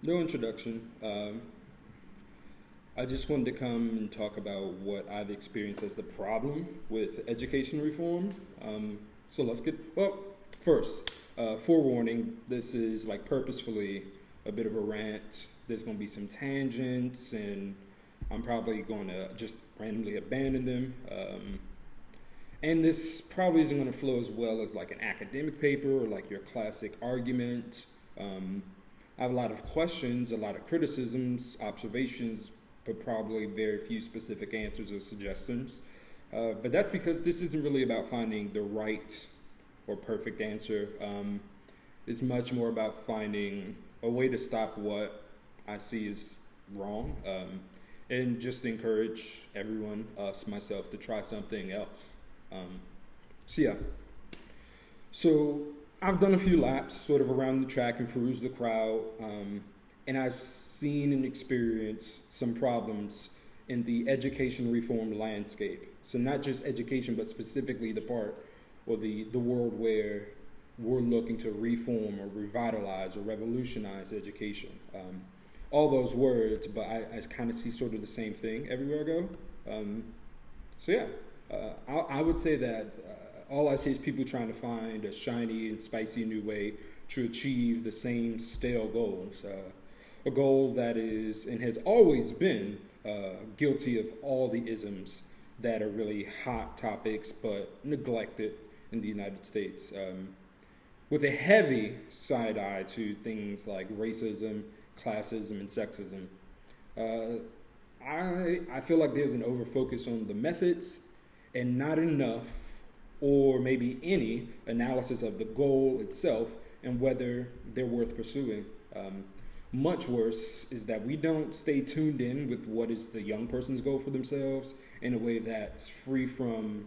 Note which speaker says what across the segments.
Speaker 1: No introduction. I just wanted to come and talk about what I've experienced as the problem with education reform. So let's get, well, first, forewarning, this is like purposefully a bit of a rant. There's going to be some tangents, and I'm probably going to just randomly abandon them. And this probably isn't going to flow as well as like an academic paper or like your classic argument. I have a lot of questions, a lot of criticisms, observations, but probably very few specific answers or suggestions. But that's because this isn't really about finding the right or perfect answer. It's much more about finding a way to stop what I see as wrong, and just encourage everyone, us, myself, to try something else. Um, so yeah, so I've done a few laps sort of around the track and perused the crowd, and I've seen and experienced some problems in the education reform landscape. So not just education, but specifically the part or the world where we're looking to reform or revitalize or revolutionize education. All those words, but I kind of see sort of the same thing everywhere I go. Um, so yeah, I would say that all I see is people trying to find a shiny and spicy new way to achieve the same stale goals. A goal that is and has always been guilty of all the isms that are really hot topics but neglected in the United States, with a heavy side eye to things like racism, classism, and sexism. Uh, I feel like there's an overfocus on the methods and not enough, or maybe any, analysis of the goal itself and whether they're worth pursuing. Much worse is that we don't stay tuned in with what is the young person's goal for themselves in a way that's free from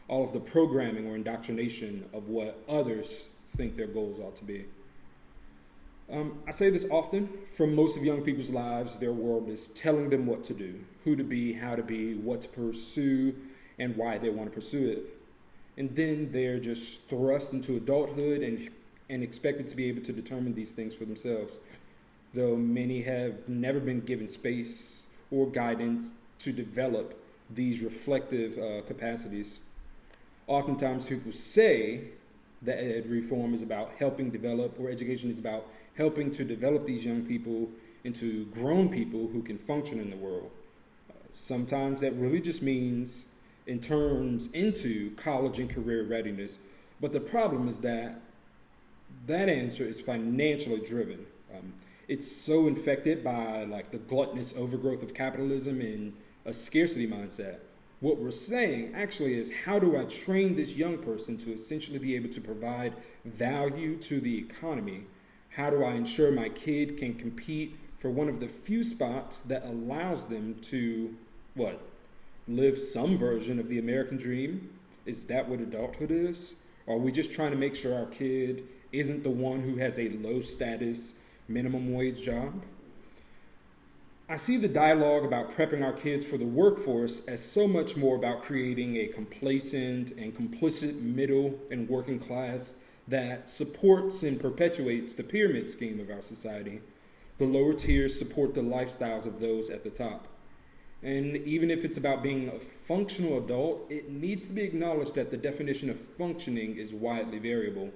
Speaker 1: all of the programming or indoctrination of what others think their goals ought to be. I say this often. For most of young people's lives, their world is telling them what to do, who to be, how to be, what to pursue, and why they want to pursue it. And then they're just thrust into adulthood and expected to be able to determine these things for themselves, though many have never been given space or guidance to develop these reflective capacities. Oftentimes, people say that ed reform is about helping develop, or education is about helping to develop these young people into grown people who can function in the world. Sometimes that really just means and turns into college and career readiness. But the problem is that that answer is financially driven. It's so infected by like the gluttonous overgrowth of capitalism and a scarcity mindset. What we're saying actually is, how do I train this young person to essentially be able to provide value to the economy? How do I ensure my kid can compete for one of the few spots that allows them to, what, live some version of the American dream? Is that what adulthood is? Or are we just trying to make sure our kid isn't the one who has a low status minimum wage job? I see the dialogue about prepping our kids for the workforce as so much more about creating a complacent and complicit middle and working class that supports and perpetuates the pyramid scheme of our society. The lower tiers support the lifestyles of those at the top. And even if it's about being a functional adult, it needs to be acknowledged that the definition of functioning is widely variable.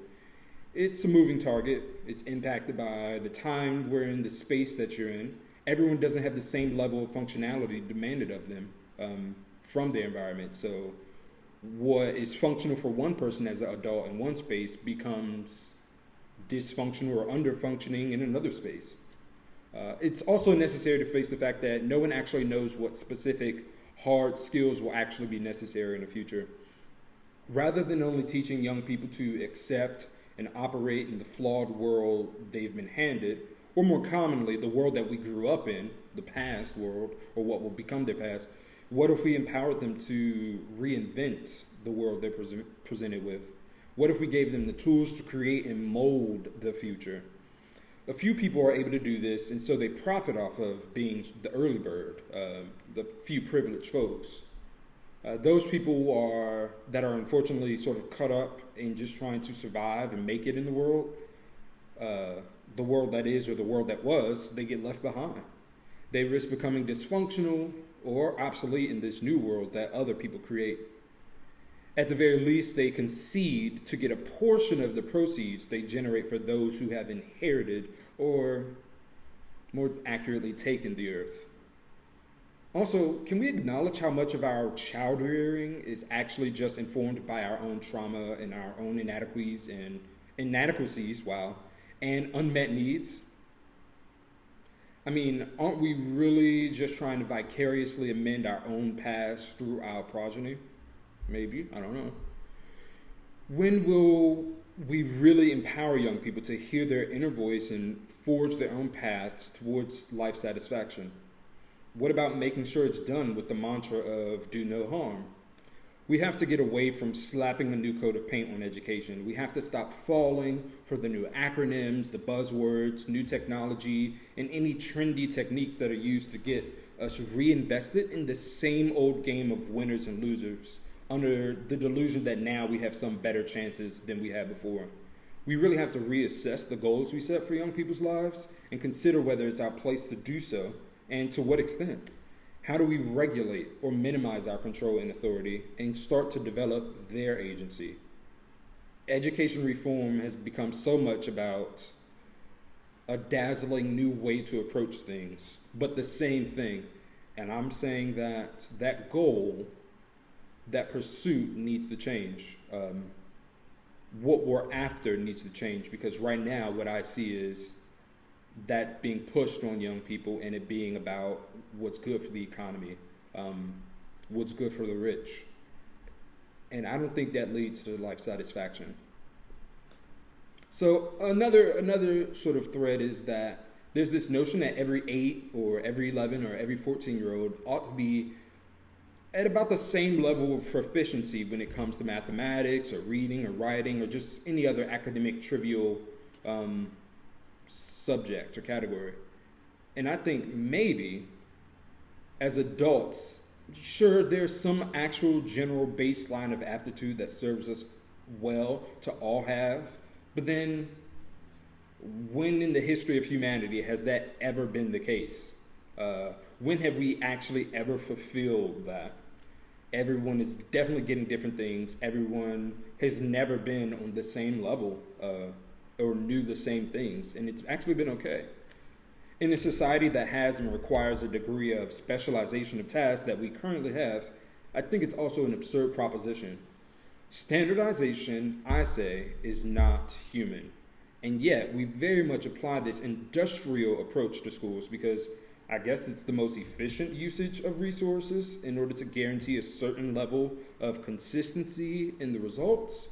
Speaker 1: It's a moving target. It's impacted by the time we're in, the space that you're in. Everyone doesn't have the same level of functionality demanded of them from their environment. So what is functional for one person as an adult in one space becomes dysfunctional or under-functioning in another space. It's also necessary to face the fact that no one actually knows what specific hard skills will actually be necessary in the future. Rather than only teaching young people to accept and operate in the flawed world they've been handed, or more commonly, the world that we grew up in, the past world, or what will become their past, what if we empowered them to reinvent the world they're presented with? What if we gave them the tools to create and mold the future? A few people are able to do this, and so they profit off of being the early bird, the few privileged folks. Those people that are unfortunately sort of caught up in just trying to survive and make it in the world, the world that is or the world that was, they get left behind. They risk becoming dysfunctional or obsolete in this new world that other people create. At the very least, they concede to get a portion of the proceeds they generate for those who have inherited, or more accurately, taken the earth. Also, can we acknowledge how much of our child rearing is actually just informed by our own trauma and our own inadequacies and unmet needs? I mean, aren't we really just trying to vicariously amend our own past through our progeny? Maybe, I don't know. When will we really empower young people to hear their inner voice and forge their own paths towards life satisfaction? What about making sure it's done with the mantra of do no harm? We have to get away from slapping a new coat of paint on education. We have to stop falling for the new acronyms, the buzzwords, new technology, and any trendy techniques that are used to get us reinvested in the same old game of winners and losers under the delusion that now we have some better chances than we had before. We really have to reassess the goals we set for young people's lives and consider whether it's our place to do so and to what extent. How do we regulate or minimize our control and authority and start to develop their agency? Education reform has become so much about a dazzling new way to approach things, but the same thing. And I'm saying that that goal, that pursuit needs to change. What we're after needs to change, because right now what I see is that being pushed on young people and it being about what's good for the economy, what's good for the rich. And I don't think that leads to life satisfaction. So another sort of thread is that there's this notion that every 8 or every 11 or every 14-year-old ought to be at about the same level of proficiency when it comes to mathematics or reading or writing or just any other academic trivial subject or category. And I think maybe as adults, sure, there's some actual general baseline of aptitude that serves us well to all have, but then when in the history of humanity has that ever been the case? When have we actually ever fulfilled that? Everyone is definitely getting different things. Everyone has never been on the same level or knew the same things, and it's actually been okay. In a society that has and requires a degree of specialization of tasks that we currently have, I think it's also an absurd proposition. Standardization, I say, is not human. And yet, we very much apply this industrial approach to schools because I guess it's the most efficient usage of resources in order to guarantee a certain level of consistency in the results.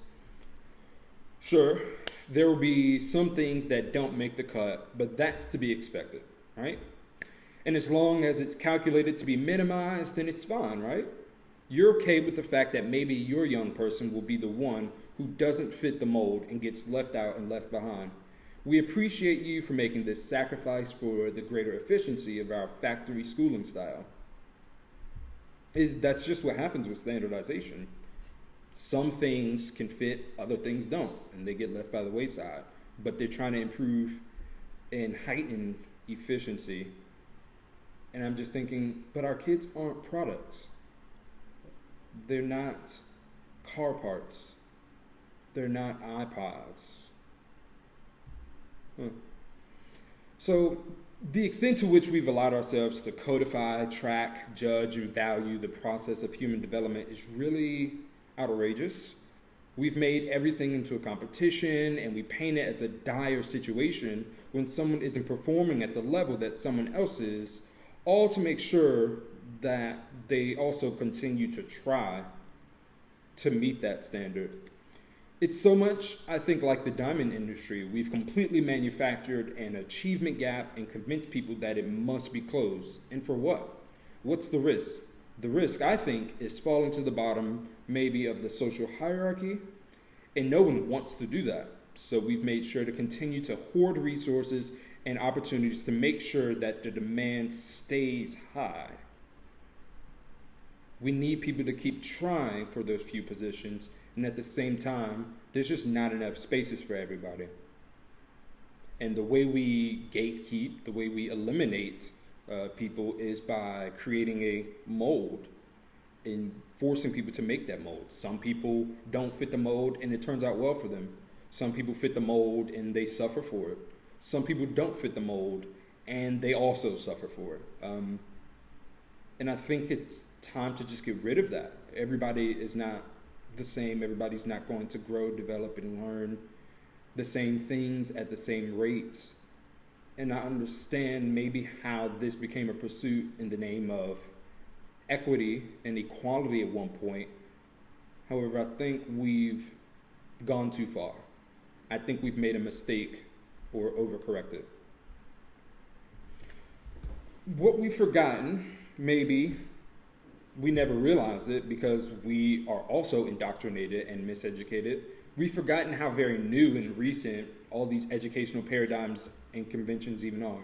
Speaker 1: Sure, there will be some things that don't make the cut, but that's to be expected, right? And as long as it's calculated to be minimized, then it's fine, right? You're okay with the fact that maybe your young person will be the one who doesn't fit the mold and gets left out and left behind. We appreciate you for making this sacrifice for the greater efficiency of our factory schooling style. That's just what happens with standardization. Some things can fit, other things don't, and they get left by the wayside. But they're trying to improve and heighten efficiency. And I'm just thinking, but our kids aren't products. They're not car parts. They're not iPods. So the extent to which we've allowed ourselves to codify, track, judge, and value the process of human development is really outrageous. We've made everything into a competition, and we paint it as a dire situation when someone isn't performing at the level that someone else is, all to make sure that they also continue to try to meet that standard. It's so much, I think, like the diamond industry. We've completely manufactured an achievement gap and convinced people that it must be closed. And for what? What's the risk? The risk, I think, is falling to the bottom, maybe, of the social hierarchy, and no one wants to do that. So we've made sure to continue to hoard resources and opportunities to make sure that the demand stays high. We need people to keep trying for those few positions, and at the same time, there's just not enough spaces for everybody. And the way we gatekeep, the way we eliminate people is by creating a mold and forcing people to make that mold. Some people don't fit the mold and it turns out well for them. Some people fit the mold and they suffer for it. Some people don't fit the mold and they also suffer for it. And I think it's time to just get rid of that. Everybody is not the same. Everybody's not going to grow, develop, and learn the same things at the same rate. And I understand maybe how this became a pursuit in the name of equity and equality at one point. However, I think we've gone too far. I think we've made a mistake or overcorrected. What we've forgotten, maybe we never realized it because we are also indoctrinated and miseducated. We've forgotten how very new and recent all these educational paradigms and conventions even are.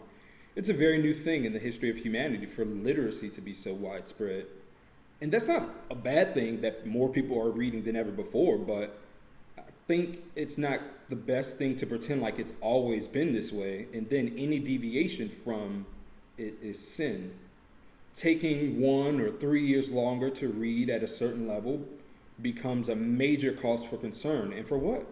Speaker 1: It's a very new thing in the history of humanity for literacy to be so widespread. And that's not a bad thing that more people are reading than ever before, but I think it's not the best thing to pretend like it's always been this way, and then any deviation from it is sin. Taking 1 or 3 years longer to read at a certain level becomes a major cause for concern. And for what?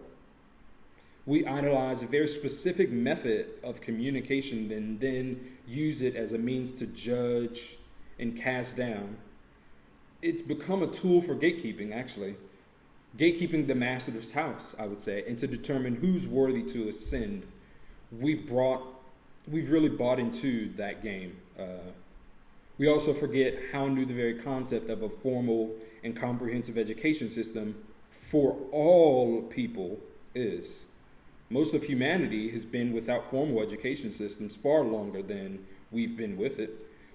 Speaker 1: We idolize a very specific method of communication and then use it as a means to judge and cast down. It's become a tool for gatekeeping, actually. Gatekeeping the master's house, I would say, and to determine who's worthy to ascend. We've really bought into that game. We also forget how new the very concept of a formal and comprehensive education system for all people is. Most of humanity has been without formal education systems far longer than we've been with it.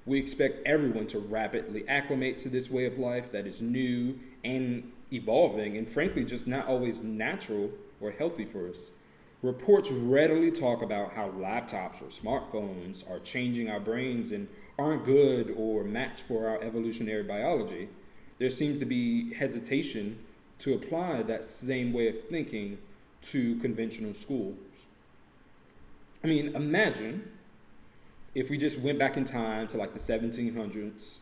Speaker 1: We expect everyone to rapidly acclimate to this way of life that is new and evolving and frankly just not always natural or healthy for us. Reports readily talk about how laptops or smartphones are changing our brains and aren't good or matched for our evolutionary biology. There seems to be hesitation to apply that same way of thinking to conventional schools. I mean, imagine if we just went back in time to like the 1700s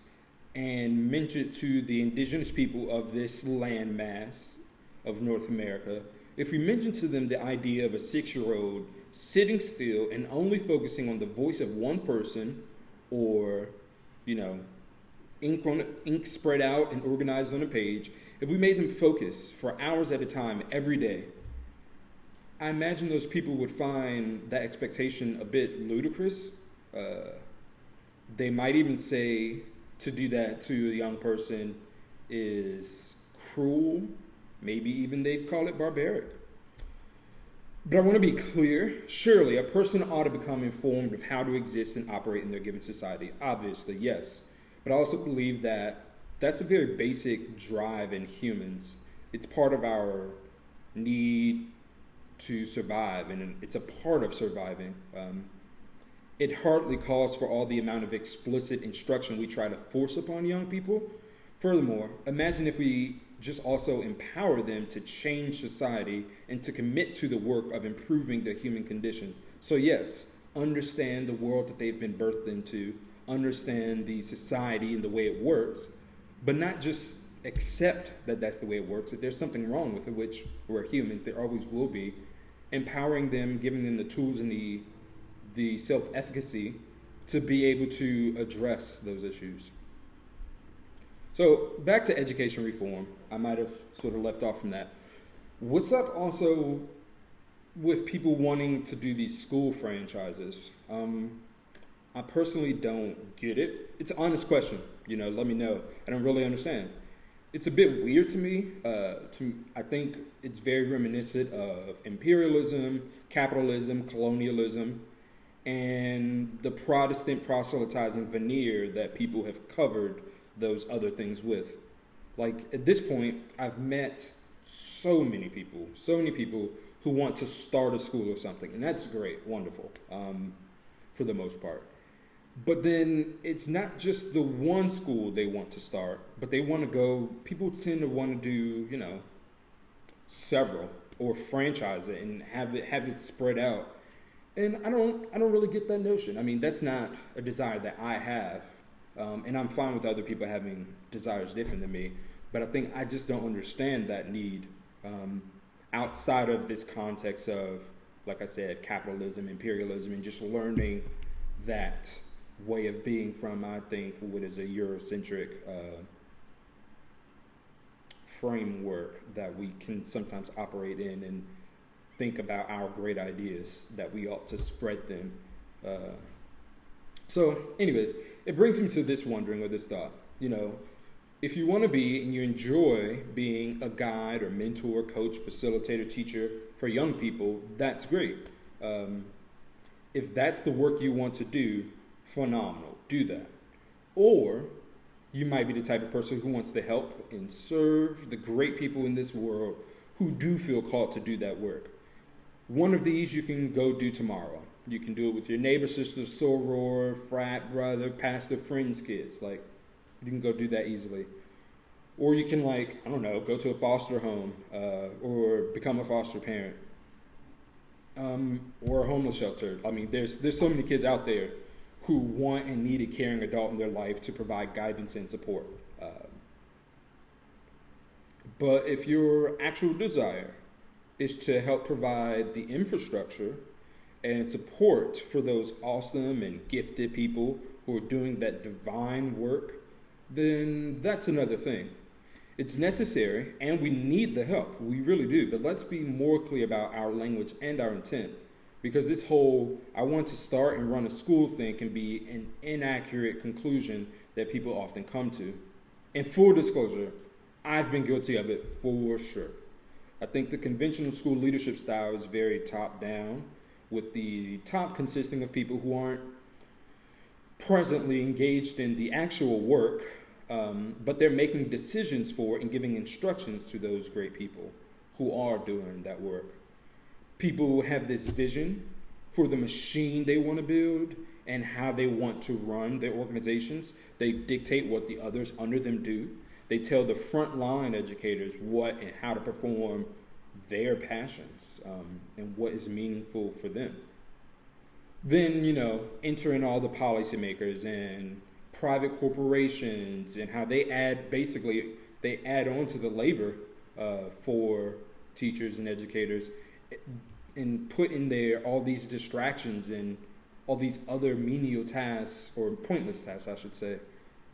Speaker 1: and mentioned to the indigenous people of this landmass of North America, if we mentioned to them the idea of a 6-year-old sitting still and only focusing on the voice of one person or, ink spread out and organized on a page, if we made them focus for hours at a time every day, I imagine those people would find that expectation a bit ludicrous. They might even say to do that to a young person is cruel. Maybe even they'd call it barbaric. But I want to be clear. Surely a person ought to become informed of how to exist and operate in their given society. Obviously, yes. But I also believe that that's a very basic drive in humans. It's part of our need to survive, and it's a part of surviving. It hardly calls for all the amount of explicit instruction we try to force upon young people. Furthermore, imagine if we just also empower them to change society and to commit to the work of improving the human condition. So yes, understand the world that they've been birthed into, understand the society and the way it works, but not just accept that that's the way it works. If there's something wrong with it, which we're human, there always will be, empowering them, giving them the tools and the self-efficacy to be able to address those issues. So back to education reform. I might have sort of left off from that. What's up also with people wanting to do these school franchises? I personally don't get it. It's an honest question. Let me know. I don't really understand. It's a bit weird to me. I think it's very reminiscent of imperialism, capitalism, colonialism, and the Protestant proselytizing veneer that people have covered those other things with. Like, at this point, I've met so many people who want to start a school or something, and that's great, wonderful, for the most part. But then it's not just the one school they want to start, but they want to go, people tend to want to do, several, or franchise it and have it spread out. And I don't really get that notion. I mean, that's not a desire that I have, and I'm fine with other people having desires different than me. But I think I just don't understand that need outside of this context of, like I said, capitalism, imperialism, and just learning that way of being from, I think, what is a Eurocentric framework that we can sometimes operate in and think about our great ideas that we ought to spread them. So anyways, it brings me to this wondering or this thought, if you want to be and you enjoy being a guide or mentor, coach, facilitator, teacher for young people, that's great. If that's the work you want to do, phenomenal, do that. Or you might be the type of person who wants to help and serve the great people in this world who do feel called to do that work. One of these you can go do tomorrow. You can do it with your neighbor, sister, soror, frat, brother, pastor, friends, kids. Like, you can go do that easily. Or you can, go to a foster home or become a foster parent or a homeless shelter. I mean, there's so many kids out there who want and need a caring adult in their life to provide guidance and support. But if your actual desire is to help provide the infrastructure and support for those awesome and gifted people who are doing that divine work, then that's another thing. It's necessary, and we need the help. We really do. But let's be more clear about our language and our intent. Because this whole, I want to start and run a school thing can be an inaccurate conclusion that people often come to. And full disclosure, I've been guilty of it for sure. I think the conventional school leadership style is very top-down, with the top consisting of people who aren't presently engaged in the actual work, but they're making decisions for and giving instructions to those great people who are doing that work. People have this vision for the machine they want to build and how they want to run their organizations. They dictate what the others under them do. They tell the frontline educators what and how to perform their passions and what is meaningful for them. Then, enter in all the policymakers and private corporations and how they add on to the labor for teachers and educators and put in there all these distractions and all these other menial tasks, or pointless tasks, I should say,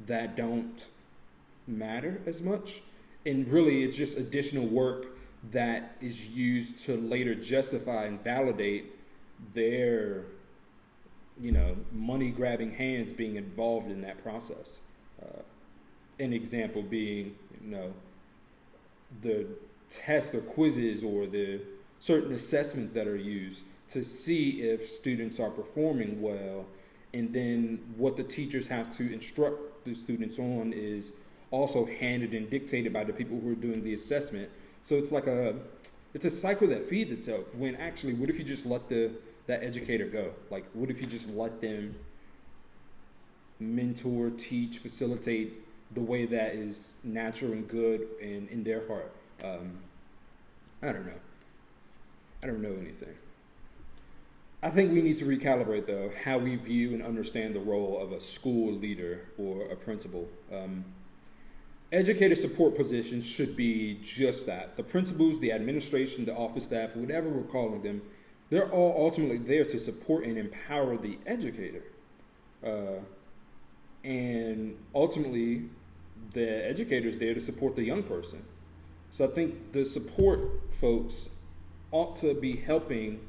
Speaker 1: that don't matter as much. And really, it's just additional work that is used to later justify and validate their, money-grabbing hands being involved in that process. An example being, the tests or quizzes or the certain assessments that are used to see if students are performing well, and then what the teachers have to instruct the students on is also handed and dictated by the people who are doing the assessment. So it's like it's a cycle that feeds itself, when actually, what if you just let that educator go? Like, what if you just let them mentor, teach, facilitate the way that is natural and good and in their heart? I don't know. I don't know anything. I think we need to recalibrate, though, how we view and understand the role of a school leader or a principal. Educator support positions should be just that. The principals, the administration, the office staff, whatever we're calling them, they're all ultimately there to support and empower the educator. And ultimately, the educator is there to support the young person. So I think the support folks ought to be helping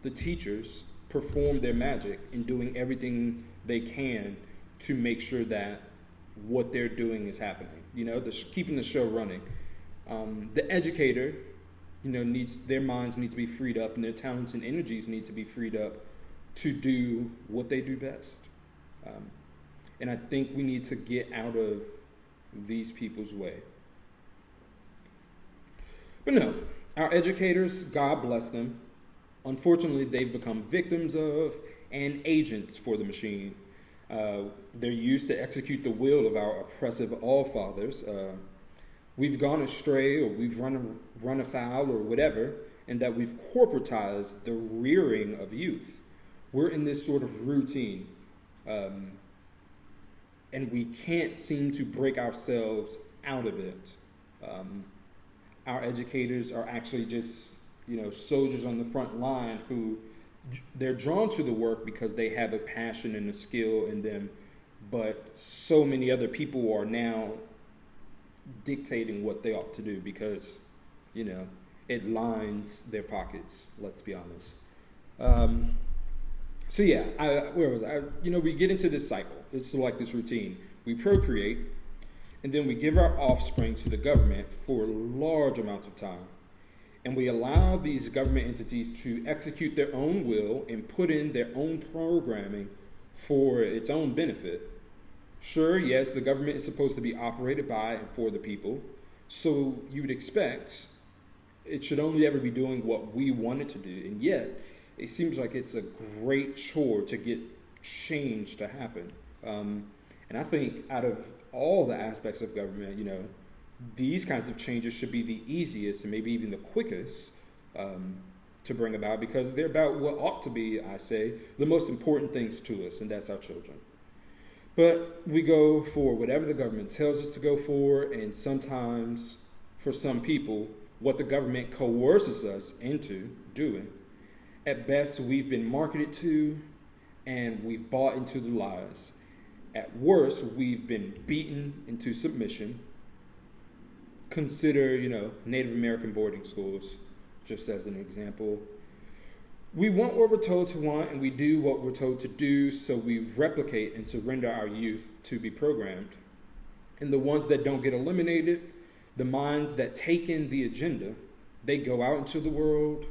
Speaker 1: the teachers perform their magic and doing everything they can to make sure that what they're doing is happening. Keeping the show running. The educator, their minds need to be freed up, and their talents and energies need to be freed up to do what they do best. And I think we need to get out of these people's way. But no, our educators, God bless them, unfortunately, they've become victims of and agents for the machine. They're used to execute the will of our oppressive all-fathers. We've gone astray, or we've run afoul or whatever, and that we've corporatized the rearing of youth. We're in this sort of routine, and we can't seem to break ourselves out of it. Our educators are actually just, soldiers on the front line who they're drawn to the work because they have a passion and a skill in them, but so many other people are now dictating what they ought to do because, it lines their pockets, let's be honest. Where was I? We get into this cycle. It's like this routine. We procreate, and then we give our offspring to the government for large amounts of time. And we allow these government entities to execute their own will and put in their own programming for its own benefit. Sure, yes, the government is supposed to be operated by and for the people, so you would expect it should only ever be doing what we want it to do. And yet, it seems like it's a great chore to get change to happen. And I think out of all the aspects of government, these kinds of changes should be the easiest and maybe even the quickest to bring about because they're about what ought to be, I say, the most important things to us, and that's our children. But we go for whatever the government tells us to go for, and sometimes, for some people, what the government coerces us into doing. At best, we've been marketed to, and we've bought into the lies. At worst, we've been beaten into submission. Consider, Native American boarding schools, just as an example. We want what we're told to want, and we do what we're told to do, so we replicate and surrender our youth to be programmed. And the ones that don't get eliminated, the minds that take in the agenda, they go out into the world.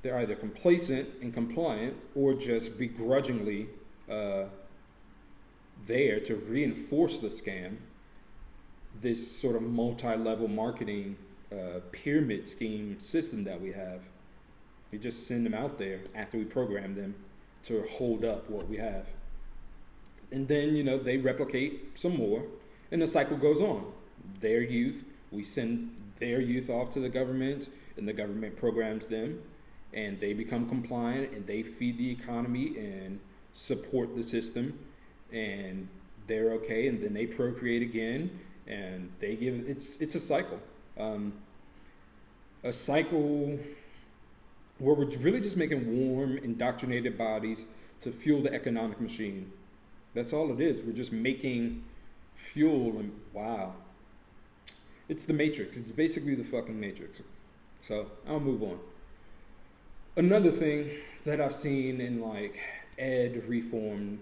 Speaker 1: They're either complacent and compliant or just begrudgingly there to reinforce the scam, this sort of multi-level marketing pyramid scheme system that we have. We just send them out there after we program them to hold up what we have. And then, they replicate some more, and the cycle goes on. Their youth, we send their youth off to the government, and the government programs them, and they become compliant, and they feed the economy and support the system, and they're okay, and then they procreate again, and they give, it's a cycle. A cycle where we're really just making warm, indoctrinated bodies to fuel the economic machine. That's all it is. We're just making fuel, and wow. It's the Matrix. It's basically the fucking Matrix. So I'll move on. Another thing that I've seen in ed reform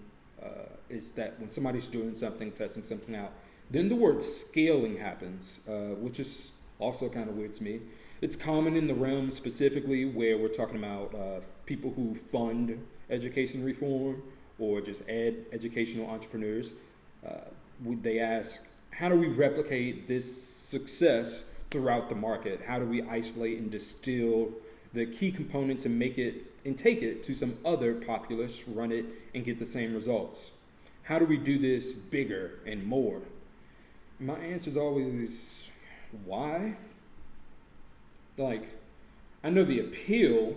Speaker 1: is that when somebody's doing something, testing something out, then the word scaling happens, which is also kind of weird to me. It's common in the realm specifically where we're talking about people who fund education reform or just educational entrepreneurs. They ask, how do we replicate this success throughout the market? How do we isolate and distill the key components and take it to some other populace, run it, and get the same results? How do we do this bigger and more? My answer is always, why? I know the appeal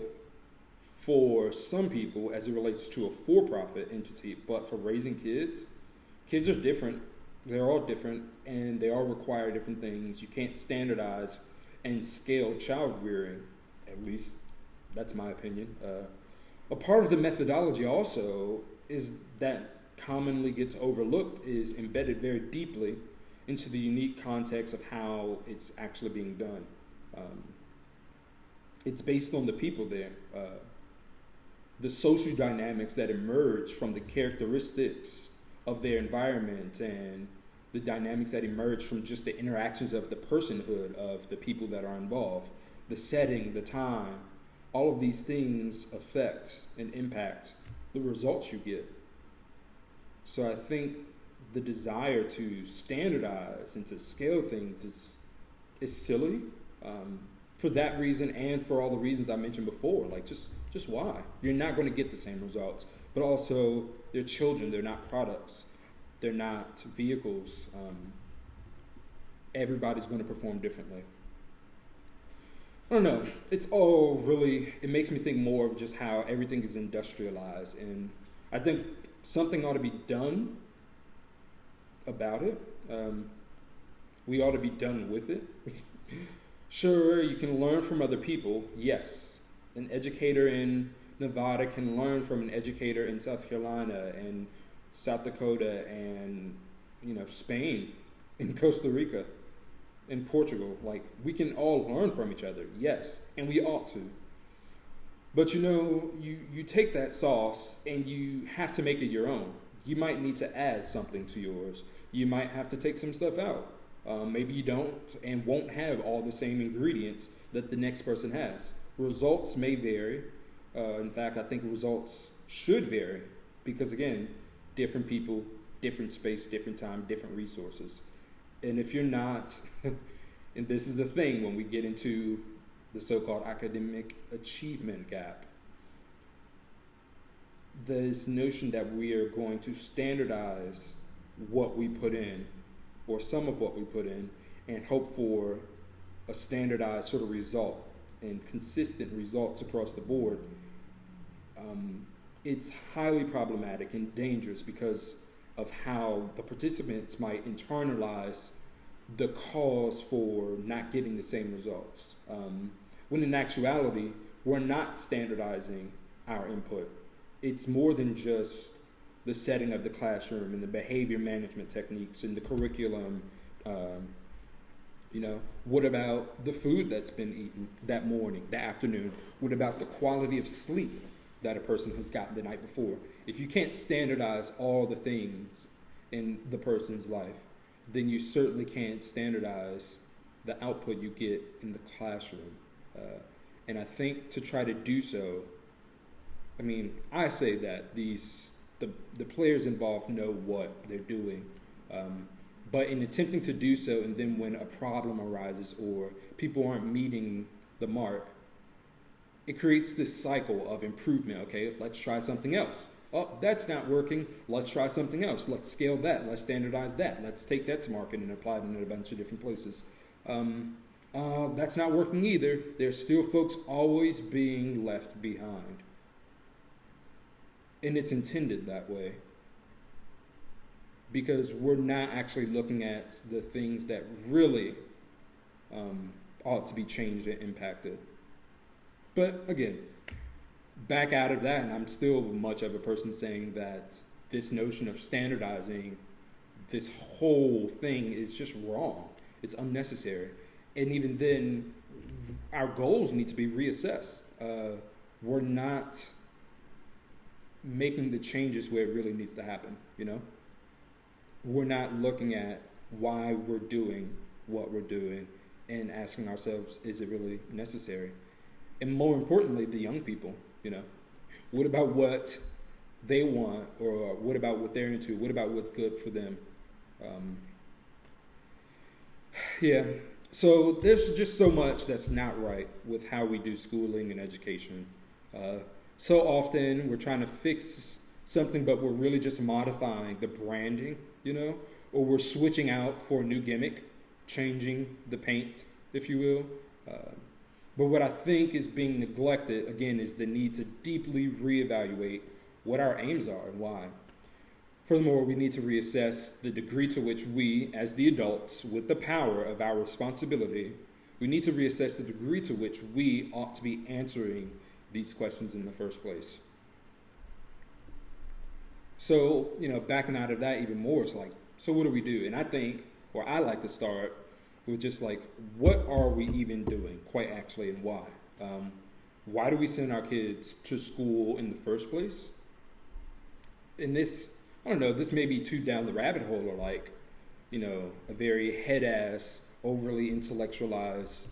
Speaker 1: for some people as it relates to a for-profit entity, but for raising kids are different. They're all different, and they all require different things. You can't standardize and scale child rearing. At least that's my opinion. A part of the methodology also is that commonly gets overlooked is embedded very deeply into the unique context of how it's actually being done. It's based on the people there, the social dynamics that emerge from the characteristics of their environment and the dynamics that emerge from just the interactions of the personhood of the people that are involved, the setting, the time. All of these things affect and impact the results you get. So I think the desire to standardize and to scale things is silly. For that reason and for all the reasons I mentioned before, just why? You're not going to get the same results. But also, they're children, they're not products, they're not vehicles. Everybody's going to perform differently. I don't know. It's all really, it makes me think more of just how everything is industrialized. And I think something ought to be done about it. We ought to be done with it. Sure, you can learn from other people, yes. An educator in Nevada can learn from an educator in South Carolina and South Dakota and, Spain and Costa Rica and Portugal. Like, we can all learn from each other, yes, and we ought to. But you take that sauce and you have to make it your own. You might need to add something to yours. You might have to take some stuff out. Maybe you don't and won't have all the same ingredients that the next person has. Results may vary. In fact, I think results should vary because, again, different people, different space, different time, different resources. And if you're not, and this is the thing when we get into the so-called academic achievement gap, this notion that we are going to standardize what we put in, or some of what we put in, and hope for a standardized sort of result and consistent results across the board, it's highly problematic and dangerous because of how the participants might internalize the cause for not getting the same results. When in actuality, we're not standardizing our input. It's more than just the setting of the classroom and the behavior management techniques and the curriculum. What about the food that's been eaten that morning, the afternoon? What about the quality of sleep that a person has gotten the night before? If you can't standardize all the things in the person's life, then you certainly can't standardize the output you get in the classroom. And I think to try to do so, I say that the players involved know what they're doing. But in attempting to do so, and then when a problem arises or people aren't meeting the mark, it creates this cycle of improvement. Okay, let's try something else. Oh, that's not working. Let's try something else. Let's scale that. Let's standardize that. Let's take that to market and apply it in a bunch of different places. That's not working either. There's still folks always being left behind. And it's intended that way because we're not actually looking at the things that really ought to be changed and impacted. But again, back out of that, and I'm still much of a person saying that this notion of standardizing this whole thing is just wrong. It's unnecessary. And even then, our goals need to be reassessed. We're not making the changes where it really needs to happen, We're not looking at why we're doing what we're doing and asking ourselves, is it really necessary? And more importantly, the young people, what about what they want, or what about what they're into? What about what's good for them? So there's just so much that's not right with how we do schooling and education. So often we're trying to fix something, but we're really just modifying the branding, or we're switching out for a new gimmick, changing the paint, if you will. But what I think is being neglected, again, is the need to deeply reevaluate what our aims are and why. Furthermore, we need to reassess the degree to which we, as the adults, with the power of our responsibility, we need to reassess the degree to which we ought to be answering these questions in the first place. So, backing out of that even more, it's like, so what do we do? And I like to start with just like, what are we even doing, quite actually, and why? Why do we send our kids to school in the first place? And this, I don't know, this may be too down the rabbit hole, or like, a very head-ass, overly intellectualized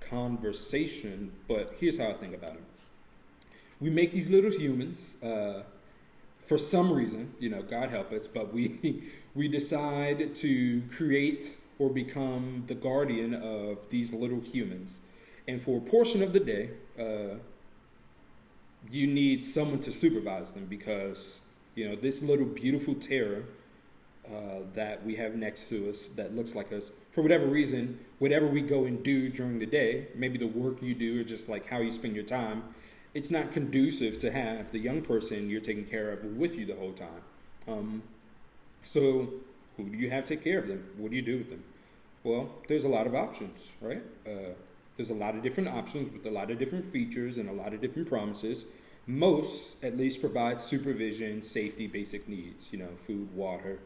Speaker 1: conversation, but here's how I think about it. We make these little humans, for some reason, God help us, but we decide to create or become the guardian of these little humans. And for a portion of the day, you need someone to supervise them because, this little beautiful terror that we have next to us that looks like us. For whatever reason, whatever we go and do during the day, maybe the work you do or just like how you spend your time, it's not conducive to have the young person you're taking care of with you the whole time. So who do you have take care of them? What do you do with them? Well, there's a lot of options, right? There's a lot of different options with a lot of different features and a lot of different promises. Most, at least, provide supervision, safety, basic needs, food, water,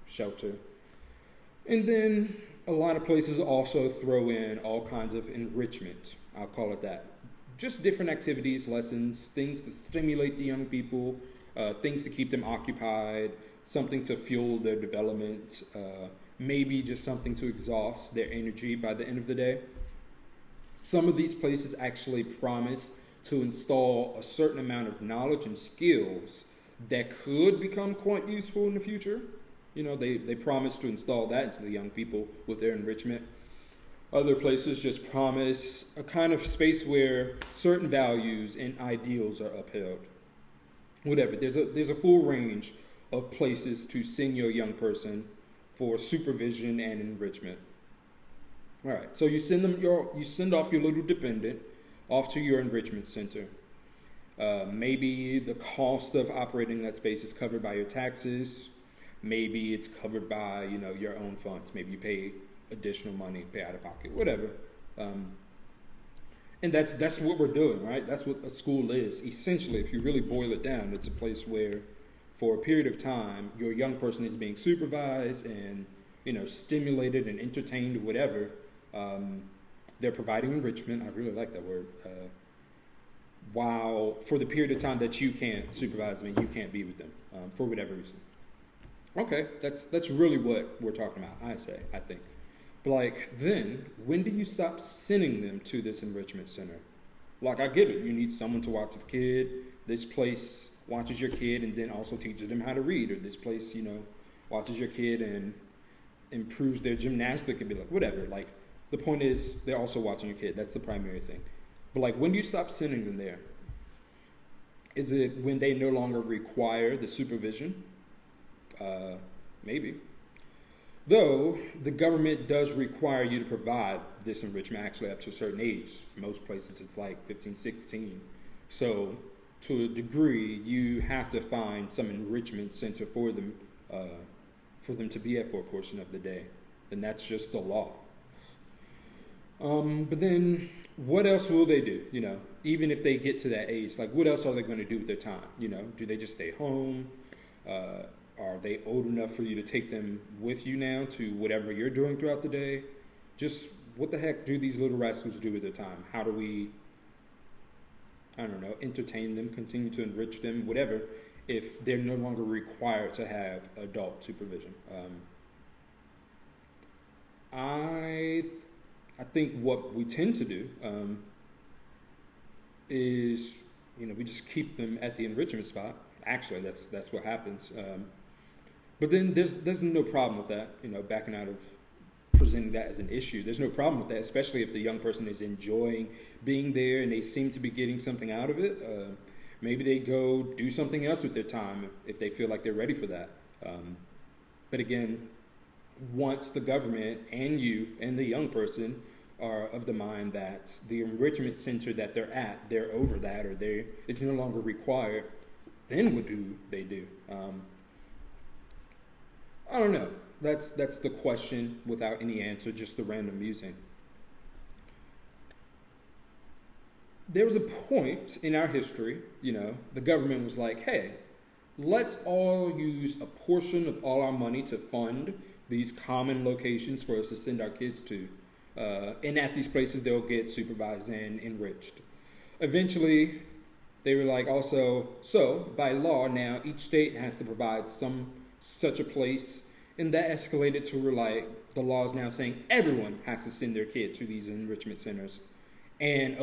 Speaker 1: shelter. And then a lot of places also throw in all kinds of enrichment. I'll call it that. Just different activities, lessons, things to stimulate the young people, things to keep them occupied, something to fuel their development, maybe just something to exhaust their energy by the end of the day. Some of these places actually promise to install a certain amount of knowledge and skills that could become quite useful in the future. They promise to install that into the young people with their enrichment. Other places just promise a kind of space where certain values and ideals are upheld. Whatever. There's a full range of places to send your young person for supervision and enrichment. All right. So you send off your little dependent off to your enrichment center. Maybe the cost of operating that space is covered by your taxes. Maybe it's covered by your own funds. Maybe you pay additional money, pay out of pocket, whatever. And that's what we're doing, right? That's what a school is. Essentially, if you really boil it down, it's a place where, for a period of time, your young person is being supervised and stimulated and entertained or whatever. They're providing enrichment. I really like that word. While for the period of time that you can't supervise them and you can't be with them for whatever reason. Okay, that's really what we're talking about. I think. But then when do you stop sending them to this enrichment center? I get it. You need someone to watch the kid. This place watches your kid and then also teaches them how to read. Or this place, watches your kid and improves their gymnastic and be whatever. The point is they're also watching your kid. That's the primary thing. But when do you stop sending them there? Is it when they no longer require the supervision? Maybe. Though the government does require you to provide this enrichment actually up to a certain age. Most places it's 15, 16. So to a degree, you have to find some enrichment center for them to be at for a portion of the day. And that's just the law. But then what else will they do? Even if they get to that age, what else are they going to do with their time? Do they just stay home? Are they old enough for you to take them with you now to whatever you're doing throughout the day? Just what the heck do these little rascals do with their time? How do we, entertain them, continue to enrich them, whatever, if they're no longer required to have adult supervision? I think what we tend to do is, we just keep them at the enrichment spot. Actually, that's what happens. But then there's no problem with that, backing out of presenting that as an issue. There's no problem with that, especially if the young person is enjoying being there and they seem to be getting something out of it. Maybe they go do something else with their time if they feel like they're ready for that. But again, once the government and you and the young person are of the mind that the enrichment center that they're over that, or it's no longer required, then what do they do? I don't know. That's the question without any answer, just the random musing. There was a point in our history, the government was like, hey, let's all use a portion of all our money to fund these common locations for us to send our kids to. And at these places, they'll get supervised and enriched. Eventually, they were like also, so by law now, each state has to provide such a place. And that escalated to where the law is now saying everyone has to send their kid to these enrichment centers. And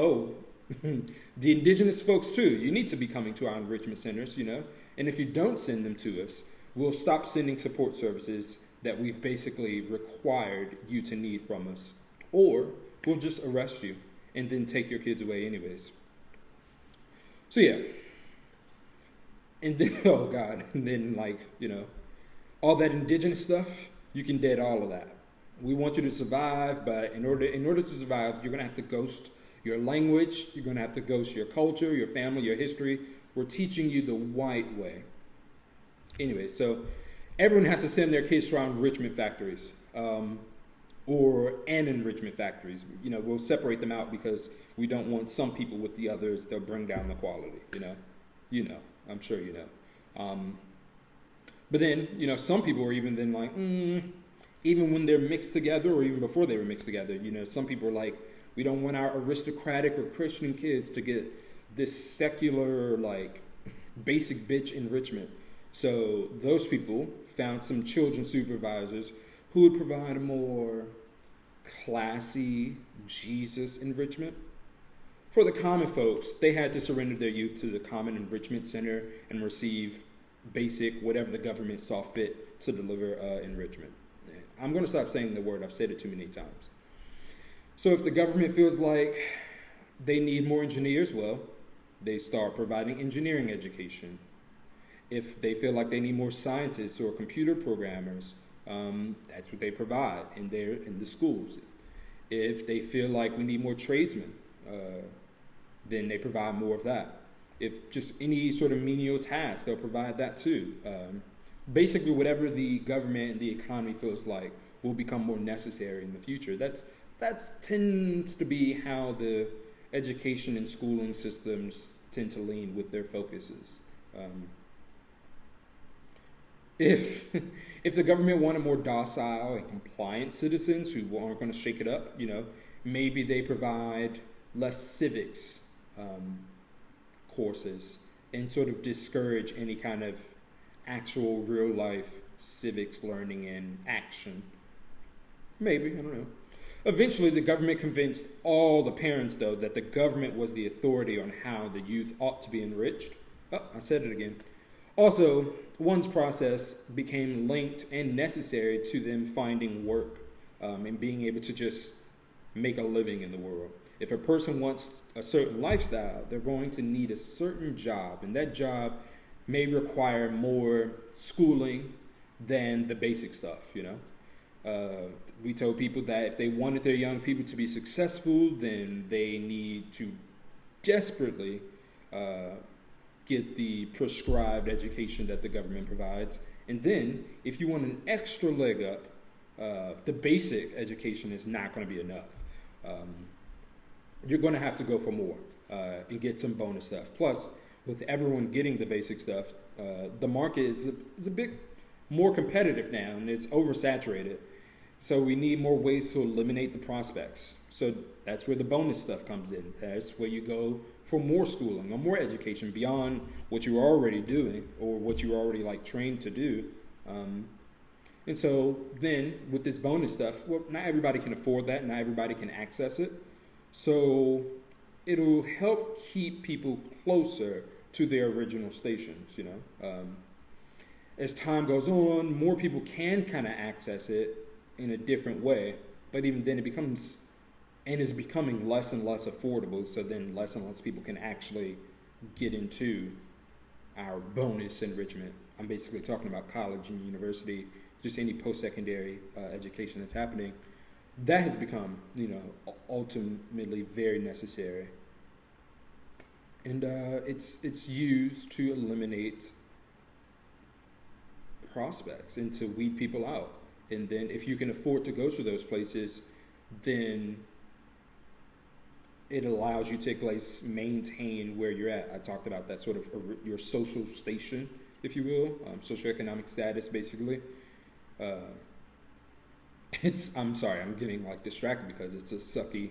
Speaker 1: the indigenous folks too, you need to be coming to our enrichment centers, And if you don't send them to us, we'll stop sending support services that we've basically required you to need from us. Or we'll just arrest you and then take your kids away anyways. So yeah. And then, oh God, and then All that indigenous stuff, you can dead all of that. We want you to survive, but in order to survive, you're going to have to ghost your language. You're going to have to ghost your culture, your family, your history. We're teaching you the white way. Anyway, so everyone has to send their kids to our enrichment factories, or an enrichment factories. We'll separate them out because we don't want some people with the others. They'll bring down the quality. I'm sure you know. But then, some people are even then like, even when they're mixed together, or even before they were mixed together, some people are like, we don't want our aristocratic or Christian kids to get this secular, like, basic bitch enrichment. So those people found some children supervisors who would provide a more classy Jesus enrichment. For the common folks, they had to surrender their youth to the common enrichment center and receive basic, whatever the government saw fit to deliver enrichment. I'm going to stop saying the word. I've said it too many times. So if the government feels like they need more engineers, well, they start providing engineering education. If they feel like they need more scientists or computer programmers, that's what they provide in the schools. If they feel like we need more tradesmen, then they provide more of that. If just any sort of menial task, they'll provide that too. Basically, whatever the government and the economy feels like will become more necessary in the future. That tends to be how the education and schooling systems tend to lean with their focuses. If the government wanted more docile and compliant citizens who aren't going to shake it up, maybe they provide less civics courses and sort of discourage any kind of actual real life civics learning and action. Maybe, I don't know. Eventually, the government convinced all the parents, though, that the government was the authority on how the youth ought to be enriched. Oh, I said it again. Also, one's process became linked and necessary to them finding work and being able to just make a living in the world. If a person wants a certain lifestyle, they're going to need a certain job, and that job may require more schooling than the basic stuff, We told people that if they wanted their young people to be successful, then they need to desperately get the prescribed education that the government provides. And then, if you want an extra leg up, the basic education is not going to be enough. You're going to have to go for more and get some bonus stuff. Plus, with everyone getting the basic stuff, the market is a bit more competitive now, and it's oversaturated. So we need more ways to eliminate the prospects. So that's where the bonus stuff comes in. That's where you go for more schooling or more education beyond what you're already doing or what you're already trained to do. And so then with this bonus stuff, well, not everybody can afford that. Not everybody can access it. So it'll help keep people closer to their original stations, As time goes on, more people can kind of access it in a different way, but even then is becoming less and less affordable, so then less and less people can actually get into our bonus enrichment. I'm basically talking about college and university, just any post-secondary education that's happening. That has become, ultimately very necessary. And it's used to eliminate prospects and to weed people out. And then if you can afford to go to those places, then it allows you to maintain where you're at. I talked about that sort of your social station, if you will, socioeconomic status, basically. I'm sorry, I'm getting distracted because it's a sucky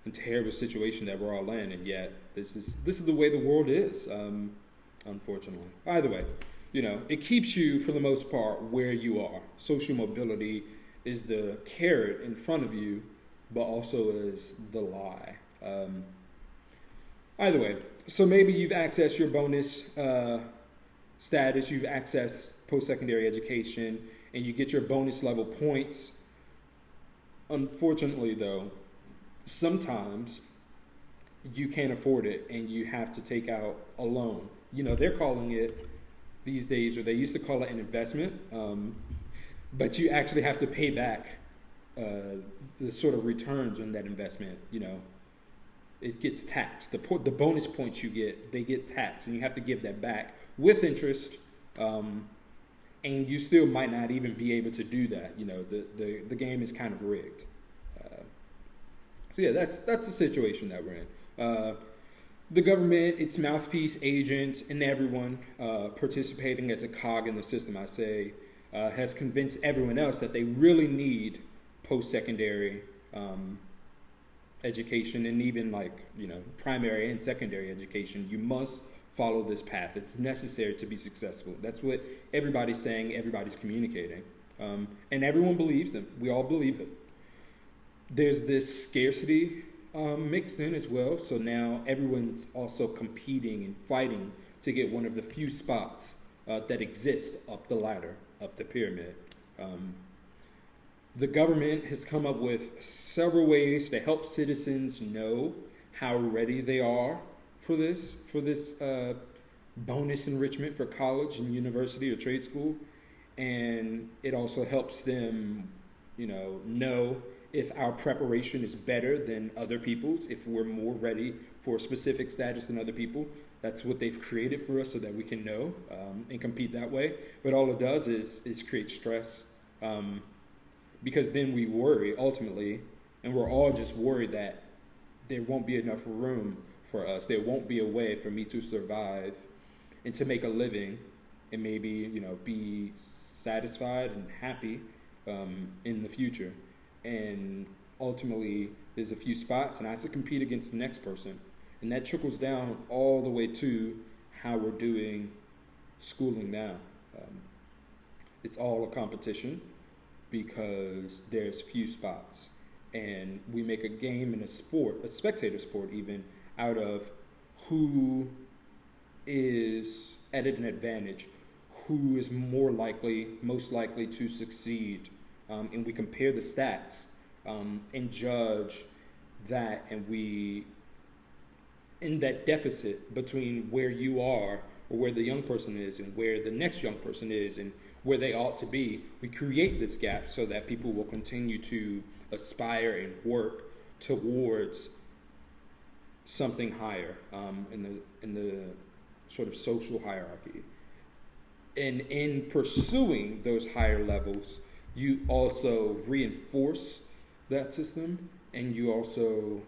Speaker 1: and terrible situation that we're all in, and yet this is the way the world is, unfortunately. Either way, it keeps you, for the most part, where you are. Social mobility is the carrot in front of you, but also is the lie. Either way, so maybe you've accessed your bonus status, you've accessed post-secondary education, and you get your bonus level points. Unfortunately, though, sometimes you can't afford it, and you have to take out a loan. They're calling it these days, or they used to call it an investment, but you actually have to pay back the sort of returns on that investment. It gets taxed. The bonus points you get, they get taxed, and you have to give that back with interest. And you still might not even be able to do that. The game is kind of rigged. So yeah, that's the situation that we're in. The government, its mouthpiece, agents, and everyone participating as a cog in the system, I say, has convinced everyone else that they really need post-secondary education, and even primary and secondary education. You must follow this path. It's necessary to be successful. That's what everybody's saying, everybody's communicating. And everyone believes them. We all believe it. There's this scarcity mixed in as well. So now everyone's also competing and fighting to get one of the few spots that exist up the ladder, up the pyramid. The government has come up with several ways to help citizens know how ready they are for this bonus enrichment for college and university or trade school. And it also helps them, know if our preparation is better than other people's, if we're more ready for a specific status than other people. That's what they've created for us so that we can know and compete that way. But all it does is create stress, because then we worry ultimately, and we're all just worried that there won't be enough room for us. There won't be a way for me to survive and to make a living and maybe, be satisfied and happy in the future. And ultimately, there's a few spots, and I have to compete against the next person. And that trickles down all the way to how we're doing schooling now. It's all a competition because there's few spots. And we make a game and a sport, a spectator sport even, out of who is at an advantage, who is most likely to succeed. And we compare the stats and judge that, and in that deficit between where you are or where the young person is and where the next young person is and where they ought to be, we create this gap so that people will continue to aspire and work towards something higher in the sort of social hierarchy. And in pursuing those higher levels, you also reinforce that system, and you also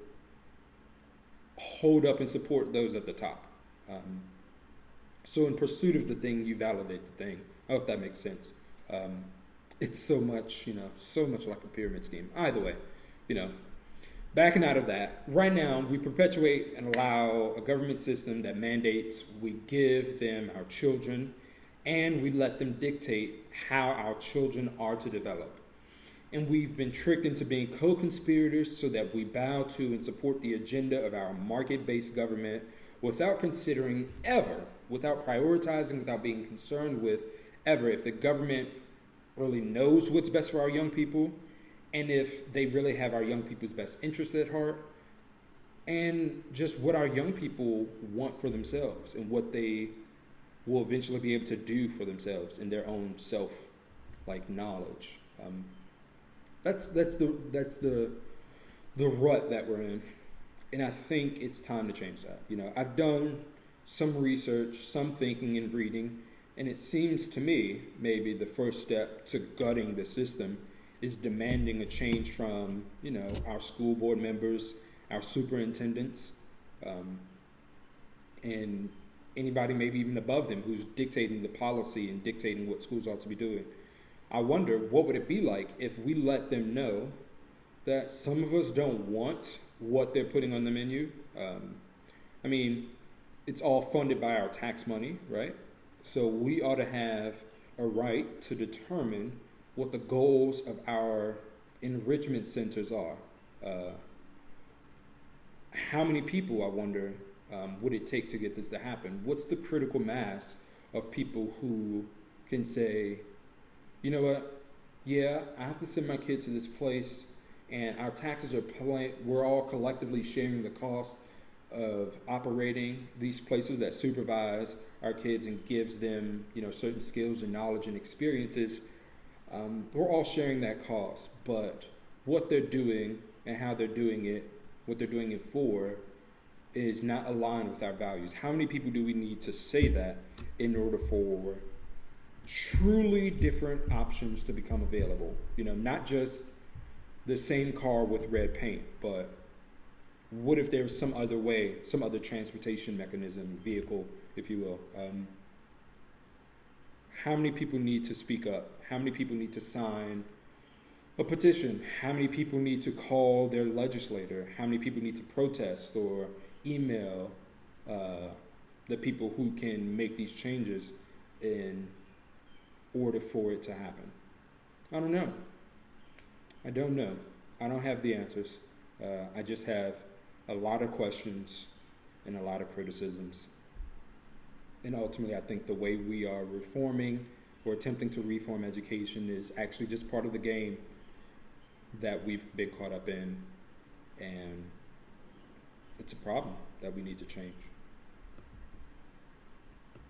Speaker 1: hold up and support those at the top. So in pursuit of the thing, you validate the thing. I hope that makes sense. It's so much like a pyramid scheme. Either way, backing out of that, right now we perpetuate and allow a government system that mandates we give them our children, and we let them dictate how our children are to develop. And we've been tricked into being co-conspirators so that we bow to and support the agenda of our market-based government without considering ever, without prioritizing, without being concerned with ever if the government really knows what's best for our young people, and if they really have our young people's best interests at heart, and just what our young people want for themselves and what they will eventually be able to do for themselves in their own knowledge. That's the rut that we're in, and I think it's time to change that. I've done some research, some thinking and reading, and it seems to me maybe the first step to gutting the system is demanding a change from our school board members, our superintendents, and anybody maybe even above them who's dictating the policy and dictating what schools ought to be doing. I wonder what would it be like if we let them know that some of us don't want what they're putting on the menu. It's all funded by our tax money, right? So we ought to have a right to determine what the goals of our enrichment centers are. How many people, I wonder, would it take to get this to happen? What's the critical mass of people who can say, you know what, yeah, I have to send my kid to this place, and our taxes we're all collectively sharing the cost, of operating these places that supervise our kids and gives them, certain skills and knowledge and experiences, we're all sharing that cost. But what they're doing and how they're doing it, what they're doing it for, is not aligned with our values. How many people do we need to say that in order for truly different options to become available? Not just the same car with red paint, but what if there was some other way, some other transportation mechanism, vehicle, if you will? How many people need to speak up? How many people need to sign a petition? How many people need to call their legislator? How many people need to protest or email the people who can make these changes in order for it to happen? I don't know. I don't know. I don't have the answers. I just have a lot of questions and a lot of criticisms. And ultimately, I think the way we are reforming or attempting to reform education is actually just part of the game that we've been caught up in. And it's a problem that we need to change.